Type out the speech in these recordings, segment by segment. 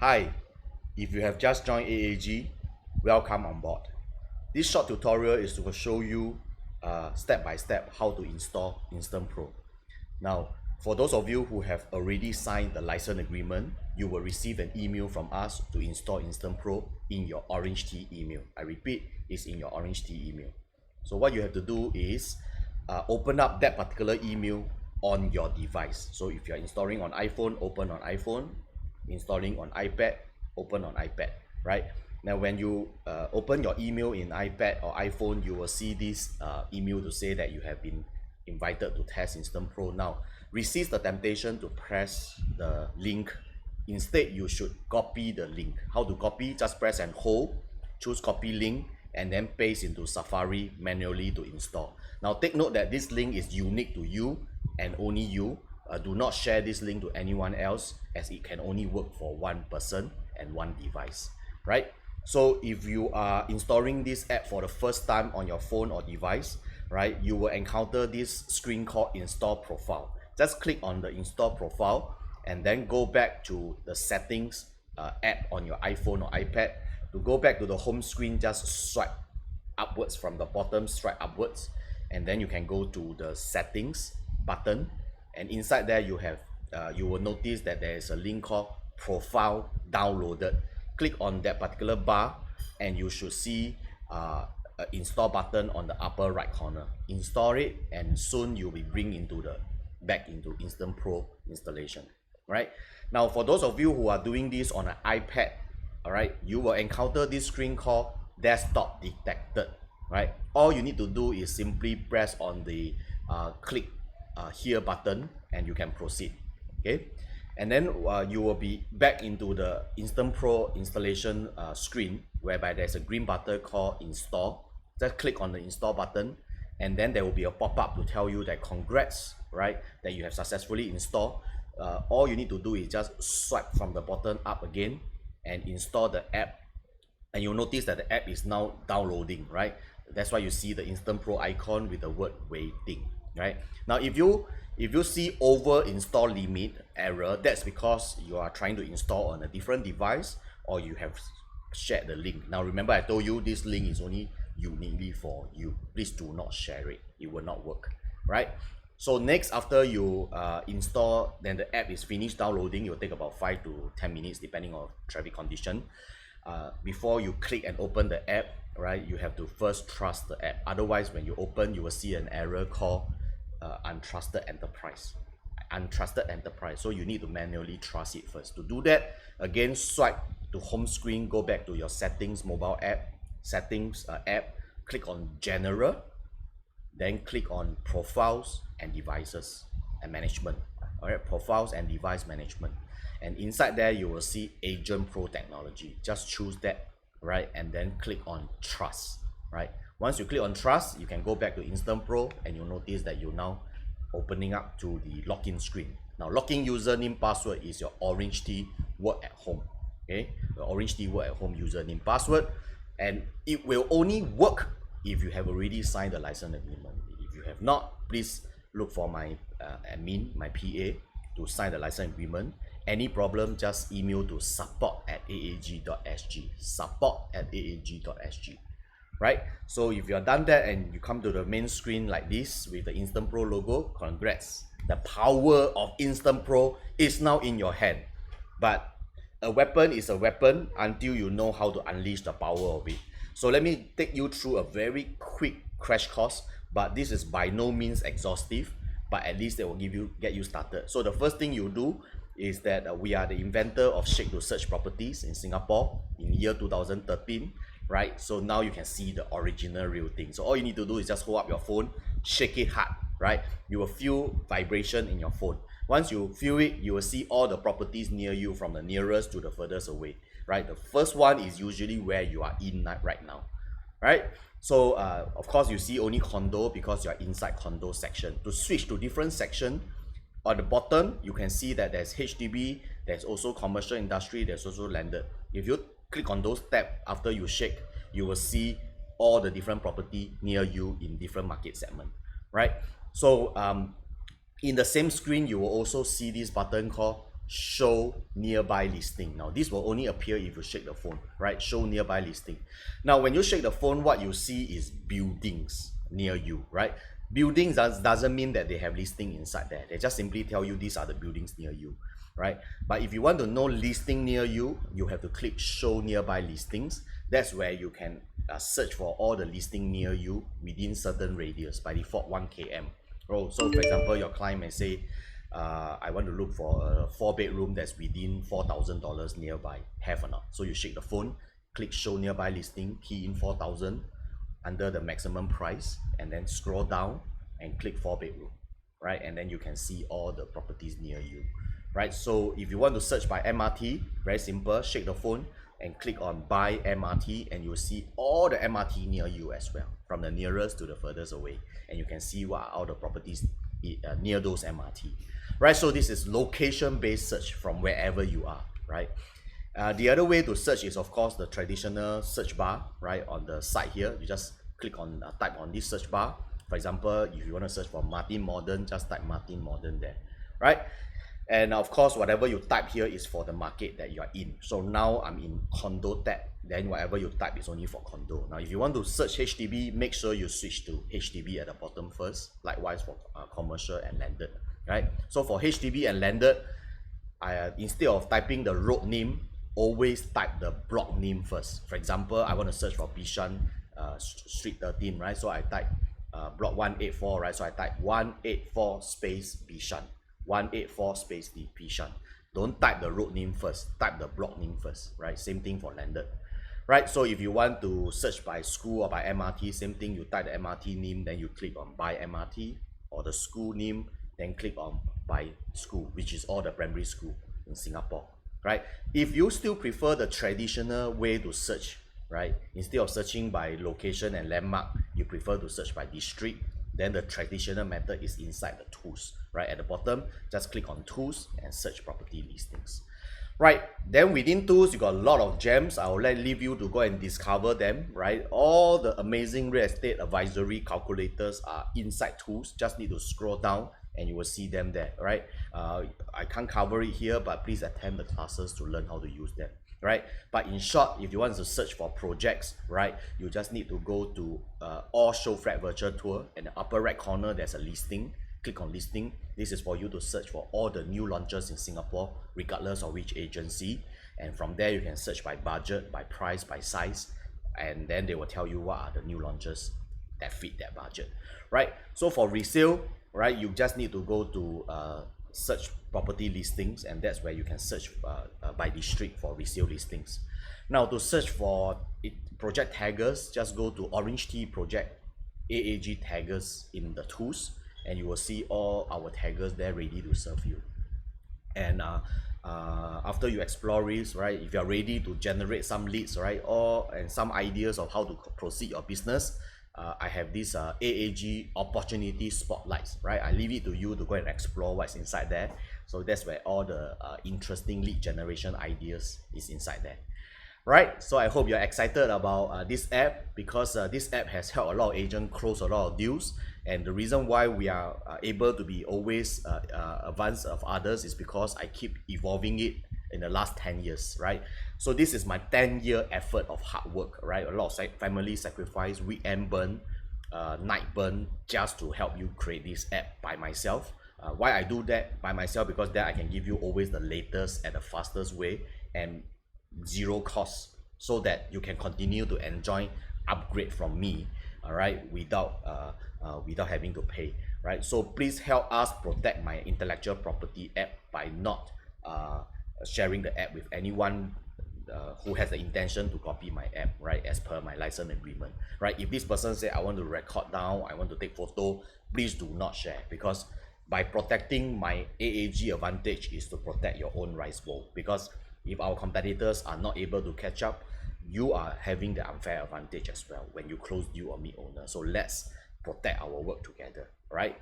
Hi, if you have just joined AAG, welcome on board. This short tutorial is to show you step by step how to install InstantPro. Now, for those of you who have already signed the license agreement, you will receive an email from us to install InstantPro in your Orange T email. I repeat, it's in your Orange T email. So what you have to do is open up that particular email on your device. So if you're installing on iPhone, open on iPhone. Installing on iPad, open on iPad, right? Now when you open your email in iPad or iPhone, you will see this email to say that you have been invited to test InstantPro. Now resist the temptation to press the link. Instead, you should copy the link. How to copy? Just press and hold, choose copy link, and then paste into Safari manually to install. Now take note that this link is unique to you and only you. Do not share this link to anyone else, as it can only work for one person and one device, right? So if you are installing this app for the first time on your phone or device, right, you will encounter this screen called Install Profile. Just click on the Install Profile and then go back to the settings app on your iPhone or iPad. To go back to the home screen, just swipe upwards from the bottom, swipe upwards, and then you can go to the settings button. And inside there you have you will notice that there is a link called Profile Downloaded. Click on that particular bar and you should see an install button on the upper right corner. Install it and soon you'll be back into InstantPro installation. Right now, for those of you who are doing this on an iPad, all right, you will encounter this screen called Desktop Detected. Right, all you need to do is simply press on the click here button and you can proceed. Okay, and then you will be back into the InstantPro installation screen, whereby there's a green button called Install. Just click on the Install button and then there will be a pop-up to tell you that congrats, right, that you have successfully installed. All you need to do is just swipe from the bottom up again and install the app, and you'll notice that the app is now downloading, right? That's why you see the InstantPro icon with the word waiting. Right now, if you see over install limit error, that's because you are trying to install on a different device or you have shared the link. Now remember, I told you this link is only uniquely for you. Please do not share it, it will not work, right? So next, after you install, then the app is finished downloading. It will take about 5 to 10 minutes depending on traffic condition. Before you click and open the app, right, you have to first trust the app. Otherwise, when you open, you will see an error called untrusted enterprise. So you need to manually trust it first. To do that, again, swipe to home screen, go back to your settings mobile app, settings app, click on general, then click on profiles and devices and management. All right, profiles and device management, and inside there you will see Agent Pro technology. Just choose that, right, and then click on trust. Right, once you click on trust, you can go back to InstantPro and you'll notice that you're now opening up to the login screen. Now login username password is your Orange T work at home. Okay, the Orange T work at home username password, and it will only work if you have already signed the license agreement. If you have not, please look for my admin, my PA, to sign the license agreement. Any problem, just email to support@aag.sg, support@aag.sg. Right, so if you are done that and you come to the main screen like this with the InstantPro logo, congrats, the power of InstantPro is now in your hand. But a weapon is a weapon until you know how to unleash the power of it. So let me take you through a very quick crash course, but this is by no means exhaustive, but at least it will get you started. So the first thing you do is that we are the inventor of shake to search properties in Singapore in year 2013. Right, so now you can see the original real thing. So all you need to do is just hold up your phone, shake it hard, right? You will feel vibration in your phone. Once you feel it, you will see all the properties near you, from the nearest to the furthest away, right? The first one is usually where you are in right now, right? So of course you see only condo because you are inside condo section. To switch to different section, on the bottom you can see that there's HDB, there's also commercial industry, there's also landed. If you click on those tabs after you shake, you will see all the different property near you in different market segment, right? So in the same screen, you will also see this button called show nearby listing. Now this will only appear if you shake the phone, right? Show nearby listing. Now when you shake the phone, what you see is buildings near you, right? Buildings doesn't mean that they have listing inside there. They just simply tell you these are the buildings near you, right? But if you want to know listing near you, you have to click show nearby listings. That's where you can search for all the listing near you within certain radius, by default 1 km. Oh, so for example, your client may say, I want to look for a 4-bedroom that's within $4,000 nearby. Have or not? So you shake the phone, click show nearby listing, key in 4,000 under the maximum price, and then scroll down and click 4-bedroom, right? And then you can see all the properties near you, right? So if you want to search by MRT, very simple, shake the phone and click on buy MRT, and you'll see all the MRT near you as well, from the nearest to the furthest away, and you can see what are all the properties near those MRT, right? So this is location based search from wherever you are, right? The other way to search is of course the traditional search bar, right? On the side here, you just click on type on this search bar. For example, if you want to search for Martin Modern, just type Martin Modern there, right? And of course, whatever you type here is for the market that you are in. So now I'm in condo tab, then whatever you type is only for condo. Now if you want to search HDB, make sure you switch to HDB at the bottom first, likewise for commercial and landed, right? So for HDB and landed, instead of typing the road name, always type the block name first. For example, I want to search for Bishan Street 13, right? So I type block 184, right? So I type 184 space Bishan, 184 space Bishan. Don't type the road name first, type the block name first, right? Same thing for landed, right? So if you want to search by school or by MRT, same thing, you type the MRT name, then you click on by MRT, or the school name, then click on by school, which is all the primary school in Singapore, right? If you still prefer the traditional way to search, right, instead of searching by location and landmark, you prefer to search by district, then the traditional method is inside the tools, right? At the bottom, just click on tools and search property listings, right? Then within tools, you got a lot of gems. I will leave you to go and discover them, right? All the amazing real estate advisory calculators are inside tools. Just need to scroll down and you will see them there, right? I can't cover it here, but please attend the classes to learn how to use them, right? But in short, if you want to search for projects, right, you just need to go to all show flat virtual tour. In the upper right corner, there's a listing. Click on listing. This is for you to search for all the new launches in Singapore, regardless of which agency. And from there, you can search by budget, by price, by size, and then they will tell you what are the new launches that fit that budget, right? So for resale, right, you just need to go to search property listings, and that's where you can search by district for resale listings. Now to search for project taggers, just go to Orange Tea Project AAG taggers in the tools, and you will see all our taggers there ready to serve you. And after you explore this, right, if you are ready to generate some leads, right, and some ideas of how to proceed your business, I have this AAG opportunity spotlights, right? I leave it to you to go and explore what's inside there. So that's where all the interesting lead generation ideas is inside there, right? So I hope you're excited about this app, because this app has helped a lot of agents close a lot of deals. And the reason why we are able to be always advanced of others is because I keep evolving it in the last 10 years, right? So this is my 10-year effort of hard work, right? A lot of family sacrifice, weekend burn, night burn, just to help you create this app by myself. Why I do that by myself? Because then I can give you always the latest and the fastest way and zero cost, so that you can continue to enjoy upgrade from me, all right, without having to pay, right? So please help us protect my intellectual property app by not sharing the app with anyone who has the intention to copy my app, right, as per my license agreement, right? If this person say I want to record down, I want to take photo, please do not share, because by protecting my AAG advantage is to protect your own rights bowl. Because if our competitors are not able to catch up, you are having the unfair advantage as well when you close deal or meet owner. So let's protect our work together, right?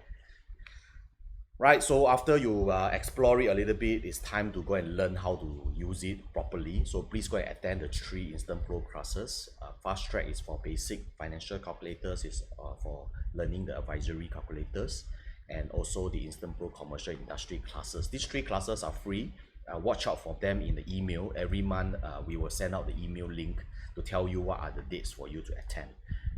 Right, so after you explore it a little bit, it's time to go and learn how to use it properly. So please go and attend the 3 InstantPro classes. Fast track is for basic financial calculators, is for learning the advisory calculators, and also the InstantPro commercial industry classes. These 3 classes are free. watch out for them in the email. Every month we will send out the email link to tell you what are the dates for you to attend,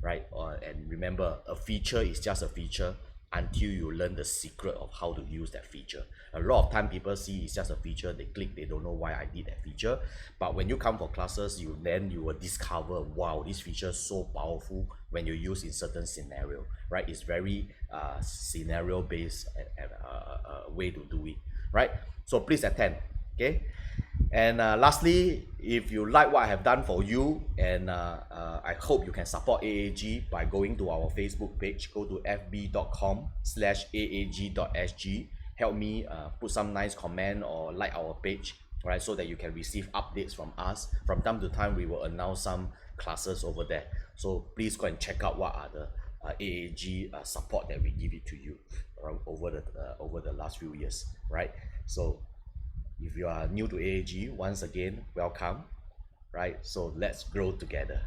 right? And remember, a feature is just a feature until you learn the secret of how to use that feature. A lot of time people see it's just a feature, they click, they don't know why I did that feature. But when you come for classes, you will discover, wow, this feature is so powerful when you use in certain scenario, right? It's very scenario based way to do it, right? So please attend, okay? And lastly, if you like what I have done for you, and I hope you can support AAG by going to our Facebook page. Go to fb.com/aag.sg. Help me put some nice comment or like our page, right, so that you can receive updates from us. From time to time, we will announce some classes over there. So please go and check out what are the AAG support that we give it to you over the last few years, right? So if you are new to AAG, once again, welcome, right? So let's grow together.